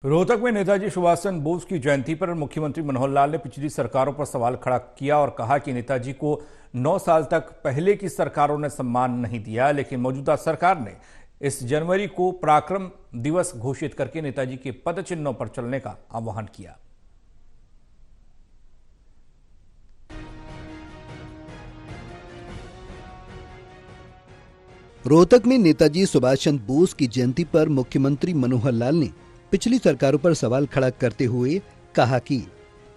रोहतक में नेताजी सुभाष चंद्र बोस की जयंती पर मुख्यमंत्री मनोहर लाल ने पिछली सरकारों पर सवाल खड़ा किया और कहा कि नेताजी को 9 साल तक पहले की सरकारों ने सम्मान नहीं दिया, लेकिन मौजूदा सरकार ने इस जनवरी को पराक्रम दिवस घोषित करके नेताजी के पद चिन्हों पर चलने का आह्वान किया। रोहतक में नेताजी सुभाष चंद्र बोस की जयंती पर मुख्यमंत्री मनोहर लाल ने पिछली सरकारों पर सवाल खड़ा करते हुए कहा कि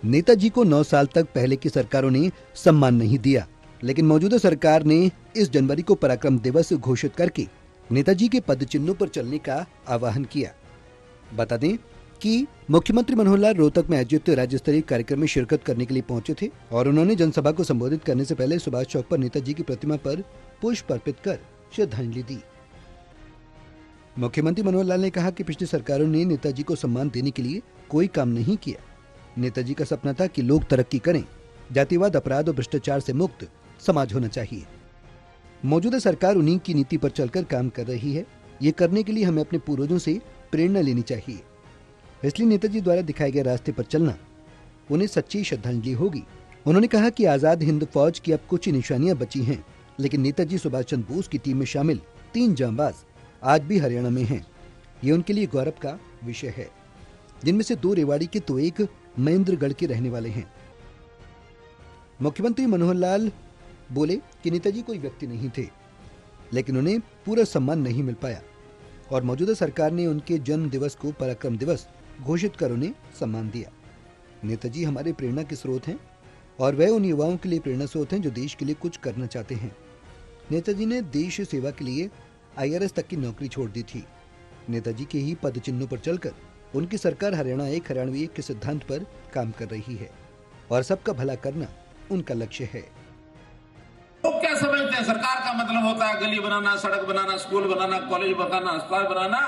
नेताजी को 9 साल तक पहले की सरकारों ने सम्मान नहीं दिया, लेकिन मौजूदा सरकार ने इस जनवरी को पराक्रम दिवस घोषित करके नेताजी के पद चिन्हों पर चलने का आह्वान किया। बता दें कि मुख्यमंत्री मनोहर लाल रोहतक में आयोजित राज्य स्तरीय कार्यक्रम में शिरकत करने के लिए पहुंचे थे और उन्होंने जनसभा को संबोधित करने से पहले सुभाष चौक पर नेताजी की प्रतिमा पर पुष्प अर्पित कर श्रद्धांजलि दी। मुख्यमंत्री मनोहर लाल ने कहा कि पिछली सरकारों ने नेताजी को सम्मान देने के लिए कोई काम नहीं किया। नेताजी का सपना था कि लोग तरक्की करें, जातिवाद, अपराध और भ्रष्टाचार से मुक्त समाज होना चाहिए। मौजूदा सरकार उन्हीं की नीति पर चलकर काम कर रही है। ये करने के लिए हमें अपने पूर्वजों से प्रेरणा लेनी चाहिए, इसलिए नेताजी द्वारा दिखाए गए रास्ते पर चलना उन्हें सच्ची श्रद्धांजलि होगी। उन्होंने कहा कि आजाद हिंद फौज की अब कुछ ही निशानियां बची हैं, लेकिन नेताजी सुभाष चंद्र बोस की टीम में शामिल 3 जांबाज आज भी हरियाणा में हैं। ये उनके लिए गौरव का विषय है, जिनमें से 2 रेवाड़ी के तो एक महेंद्रगढ़ के रहने वाले हैं। मुख्यमंत्री मनोहर लाल बोले कि नेताजी कोई व्यक्ति नहीं थे, लेकिन उन्हें पूरा सम्मान नहीं मिल पाया और मौजूदा सरकार ने उनके जन्म दिवस को पराक्रम दिवस घोषित कर उन्हें सम्मान दिया। नेताजी हमारे प्रेरणा के स्रोत हैं और वह उन युवाओं के लिए प्रेरणा स्रोत हैं जो देश के लिए कुछ करना चाहते हैं। नेताजी ने देश सेवा के लिए IRS तक की नौकरी छोड़ दी थी। नेताजी के ही पद चिन्हों पर चलकर उनकी सरकार हरियाणा एक हरियाणवी एक के सिद्धांत पर काम कर रही है और सबका भला करना उनका लक्ष्य है। लोग क्या समझते हैं, सरकार का मतलब होता है गली बनाना, सड़क बनाना, स्कूल बनाना, कॉलेज बनाना, अस्पताल बनाना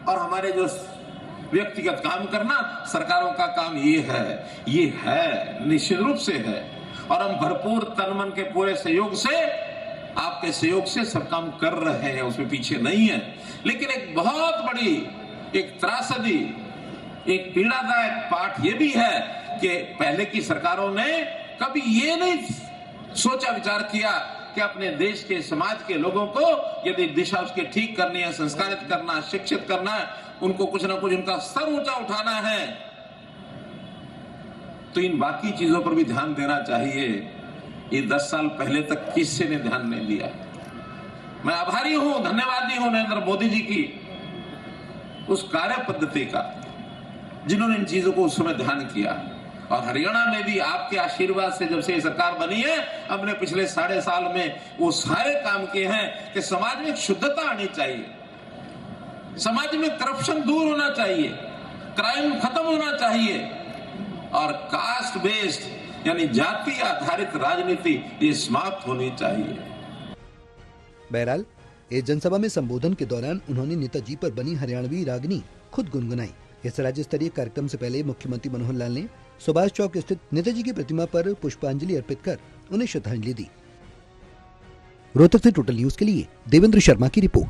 और हमारे जो व्यक्तिगत काम करना। सरकारों का काम ये है निश्चित रूप से है और हम भरपूर तन मन के पूरे सहयोग से, आपके सहयोग से सब काम कर रहे हैं, उसमें पीछे नहीं है। लेकिन एक बहुत बड़ी एक त्रासदी, एक पीड़ादायक पाठ ये भी है कि पहले की सरकारों ने कभी ये नहीं सोचा विचार किया कि अपने देश के समाज के लोगों को यदि दिशा उसके ठीक करनी है, संस्कारित करना, शिक्षित करना है, उनको कुछ ना कुछ उनका स्तर ऊंचा उठाना है, तो इन बाकी चीजों पर भी ध्यान देना चाहिए। ये 10 साल पहले तक किसी ने ध्यान नहीं दिया। मैं आभारी हूं, धन्यवादी हूं नरेंद्र मोदी जी की उस कार्य पद्धति का जिन्होंने इन चीजों को उस समय ध्यान किया। और हरियाणा में भी आपके आशीर्वाद से जब से ये सरकार बनी है, हमने पिछले 3.5 साल में वो सारे काम किए हैं कि समाज में शुद्धता आनी चाहिए, समाज में करप्शन दूर होना चाहिए, क्राइम खत्म होना चाहिए और कास्ट बेस्ड यानी जाति आधारित राजनीति ये समाप्त होनी चाहिए। बहरहाल इस जनसभा में संबोधन के दौरान उन्होंने नेताजी पर बनी हरियाणवी रागनी खुद गुनगुनाई। इस राज्य स्तरीय कार्यक्रम से पहले मुख्यमंत्री मनोहर लाल ने सुभाष चौक स्थित नेताजी की प्रतिमा पर पुष्पांजलि अर्पित कर उन्हें श्रद्धांजलि दी। रोहतक से टोटल न्यूज के लिए देवेंद्र शर्मा की रिपोर्ट।